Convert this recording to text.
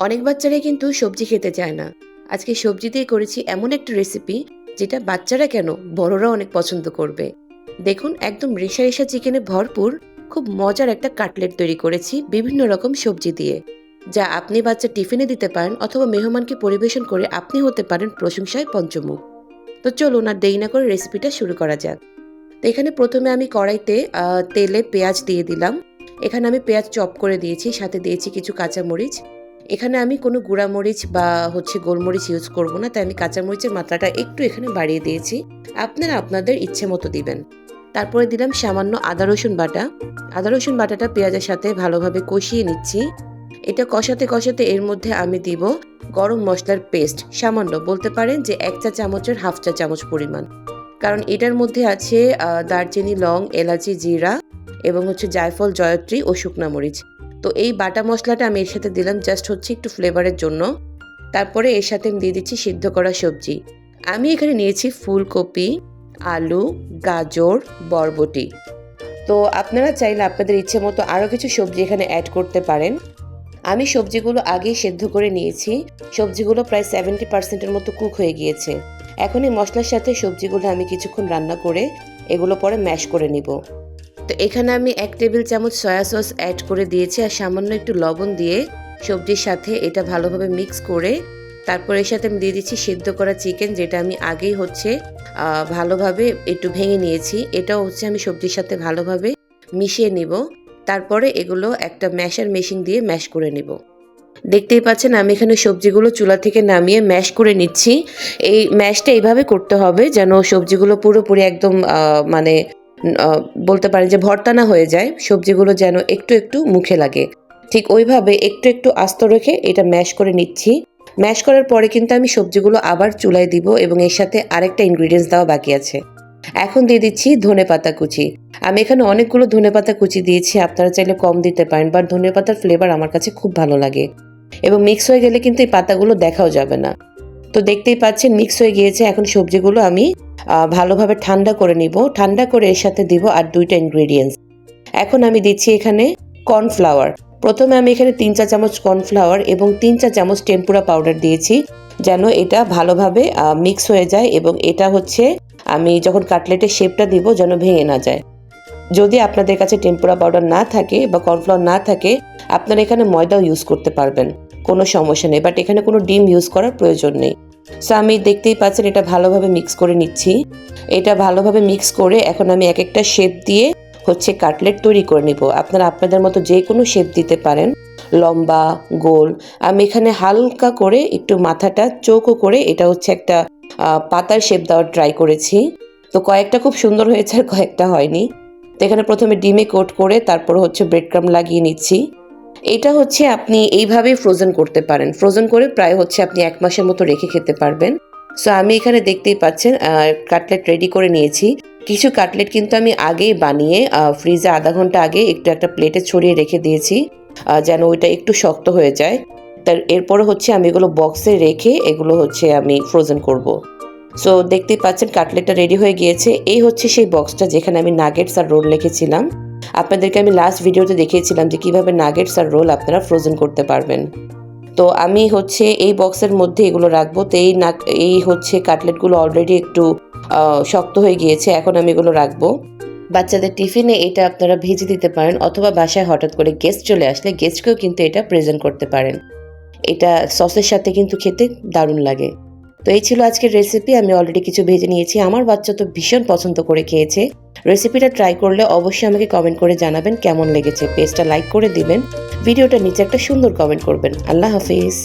অনেক বাচ্চারাই কিন্তু সবজি খেতে চায় না। আজকে সবজি দিয়ে করেছি এমন একটা রেসিপি যেটা বাচ্চারা কেন বড়রাও অনেক পছন্দ করবে। দেখুন একদম রেশা রেশা চিকেনে ভরপুর খুব মজার একটা কাটলেট তৈরি করেছি বিভিন্ন রকম সবজি দিয়ে, যা আপনি বাচ্চা টিফিনে দিতে পারেন অথবা মেহমানকে পরিবেশন করে আপনি হতে পারেন প্রশংসায় পঞ্চমুখ। তো চলুন আর দেরি না করে রেসিপিটা শুরু করা যাক। তো এখানে প্রথমে আমি কড়াইতে তেলে পেঁয়াজ দিয়ে দিলাম। এখানে আমি পেঁয়াজ চপ করে দিয়েছি, সাথে দিয়েছি কিছু কাঁচামরিচ। এখানে আমি কোনো গুঁড়া মরিচ বা গোলমরিচ ইউজ করব না, তাই আমি কাঁচামরিচের মাত্রাটা একটু এখানে বাড়িয়ে দিয়েছি। আপনারা আপনাদের ইচ্ছে মতো দিবেন। তারপরে দিলাম সামান্য আদা রসুন বাটা। আদা রসুন বাটাটা পেঁয়াজের সাথে ভালোভাবে কষিয়ে নিচ্ছি। এটা কষাতে কষাতে এর মধ্যে আমি দিব গরম মশলার পেস্ট, সামান্য বলতে পারেন যে 1 চা চামচের হাফ চা চামচ পরিমাণ। কারণ এটার মধ্যে আছে দারচিনি, লং, এলাচি, জিরা এবং জায়ফল, জয়ত্রী ও শুকনা মরিচ। তো এই বাটা মশলাটা আমি এর সাথে দিলাম জাস্ট একটু ফ্লেভারের জন্য। তারপরে এর সাথে আমি দিয়ে দিচ্ছি সিদ্ধ করা সবজি। আমি এখানে নিয়েছি ফুলকপি, আলু, গাজর, বরবটি। তো আপনারা চাইলে আপনাদের ইচ্ছে মতো আরও কিছু সবজি এখানে অ্যাড করতে পারেন। আমি সবজিগুলো আগেই সেদ্ধ করে নিয়েছি। সবজিগুলো প্রায় 70% মতো কুক হয়ে গিয়েছে। এখন এই মশলার সাথে সবজিগুলো আমি কিছুক্ষণ রান্না করে এগুলো পরে ম্যাশ করে নিব। তো এখানে আমি 1 টেবিল চামচ সয়া সস অ্যাড করে দিয়েছি আর সামান্য একটু লবণ দিয়ে সবজির সাথে এটা ভালোভাবে মিক্স করে তারপর এর সাথে আমি দিয়ে দিচ্ছি সিদ্ধ করা চিকেন, যেটা আমি আগেই ভালোভাবে একটু ভেঙে নিয়েছি। এটাও আমি সবজির সাথে ভালোভাবে মিশিয়ে নিব। তারপরে এগুলো একটা ম্যাশার মেশিন দিয়ে ম্যাশ করে নিব। দেখতেই পাচ্ছেন আমি এখানে সবজিগুলো চুলা থেকে নামিয়ে ম্যাশ করে নিচ্ছি। এই ম্যাশটা এইভাবে করতে হবে যেন সবজিগুলো পুরোপুরি একদম বলতে পারেন যে ভর্তা না হয়ে যায়, সবজিগুলো যেন একটু একটু মুখে লাগে। ঠিক ওইভাবে একটু একটু আস্ত রেখে এটা ম্যাশ করে নিচ্ছি। ম্যাশ করার পরে কিন্তু আমি সবজিগুলো আবার চুলায় দিব এবং এর সাথে আরেকটা ইনগ্রিডিয়েন্টস দেওয়া বাকি আছে। এখন দিয়ে দিচ্ছি ধনেপাতা কুচি। আমি এখানে অনেকগুলো ধনেপাতা কুচি দিয়েছি, আপনারা চাইলে কম দিতে পারেন, বাট ধনেপাতার ফ্লেভার আমার কাছে খুব ভালো লাগে এবং মিক্স হয়ে গেলে কিন্তু এই পাতাগুলো দেখাও যাবে না। তো দেখতেই পাচ্ছেন মিক্স হয়ে গিয়েছে। এখন সবজিগুলো আমি ভালোভাবে ঠান্ডা করে নিব। ঠান্ডা করে এর সাথে দিব আর 2টা ইনগ্রেডিয়েন্টস। এখন আমি দিচ্ছি এখানে কর্নফ্লাওয়ার। প্রথমে আমি এখানে 3 চা চামচ কর্নফ্লাওয়ার এবং 3 চা চামচ টেম্পুরা পাউডার দিয়েছি, যেন এটা ভালোভাবে মিক্স হয়ে যায় এবং এটা আমি যখন কাটলেটের শেপটা দিব যেন ভেঙে না যায়। যদি আপনাদের কাছে টেম্পুরা পাউডার না থাকে বা কর্নফ্লাওয়ার না থাকে, আপনারা এখানে ময়দাও ইউজ করতে পারবেন, কোনো সমস্যা নেই, বাট এখানে কোনো ডিম ইউজ করার প্রয়োজন নেই। সো আমি দেখতেই পাচ্ছেন এটা ভালোভাবে মিক্স করে নিচ্ছি। এটা ভালোভাবে মিক্স করে এখন আমি এক একটা শেপ দিয়ে কাটলেট তৈরি করে নিব। আপনারা আপনাদের মতো যে কোনো শেপ দিতে পারেন, লম্বা, গোল। আমি এখানে হালকা করে একটু মাথাটা চৌকো করে এটা একটা পাতার শেপ দেওয়ার ট্রাই করেছি। তো কয়েকটা খুব সুন্দর হয়েছে আর কয়েকটা হয়নি। তো এখানে প্রথমে ডিমে কোট করে তারপর ব্রেড ক্রাম্ব লাগিয়ে নিচ্ছি। এটা আপনি এইভাবেই ফ্রোজেন করতে পারেন। ফ্রোজেন করে প্রায় আপনি 1 মাসের মতো রেখে খেতে পারবেন। সো আমি এখানে দেখতেই পাচ্ছেন কাটলেট রেডি করে নিয়েছি। কিছু কাটলেট কিন্তু আমি আগেই বানিয়ে ফ্রিজে আধা ঘন্টা আগে একটা প্লেটে ছড়িয়ে রেখে দিয়েছি, যেন ওইটা একটু শক্ত হয়ে যায়। তার এরপরে আমি এগুলো বক্সে রেখে এগুলো আমি ফ্রোজেন করব। সো দেখতেই পাচ্ছেন কাটলেটটা রেডি হয়ে গিয়েছে। এই সেই বক্সটা যেখানে আমি নাগেটস আর রোল রেখেছিলাম। আপনাদেরকে আমি লাস্ট ভিডিওতে দেখিয়েছিলাম যে কিভাবে নাগেটস আর রোল আপনারা ফ্রোজেন করতে পারবেন। তো আমি এই বক্সের মধ্যে এগুলো রাখবো। তো এই কাটলেটগুলো অলরেডি একটু শক্ত হয়ে গিয়েছে। এখন আমি এগুলো রাখবো। বাচ্চাদের টিফিনে এটা আপনারা ভেজে দিতে পারেন অথবা বাসায় হঠাৎ করে গেস্ট চলে আসলে গেস্টকেও কিন্তু এটা প্রেজেন্ট করতে পারেন। এটা সসের সাথে কিন্তু খেতে দারুণ লাগে। তো এই ছিল আজকের রেসিপি। আমি অলরেডি কিছু ভেজে নিয়েছি। আমার বাচ্চা তো ভীষণ পছন্দ করে খেয়েছে। রেসিপিটা ট্রাই করলে অবশ্যই আমাকে কমেন্ট করে জানাবেন কেমন লেগেছে। পেজটা লাইক করে দিবেন, ভিডিওটা নিচে একটা সুন্দর কমেন্ট করবেন। আল্লাহ হাফিজ।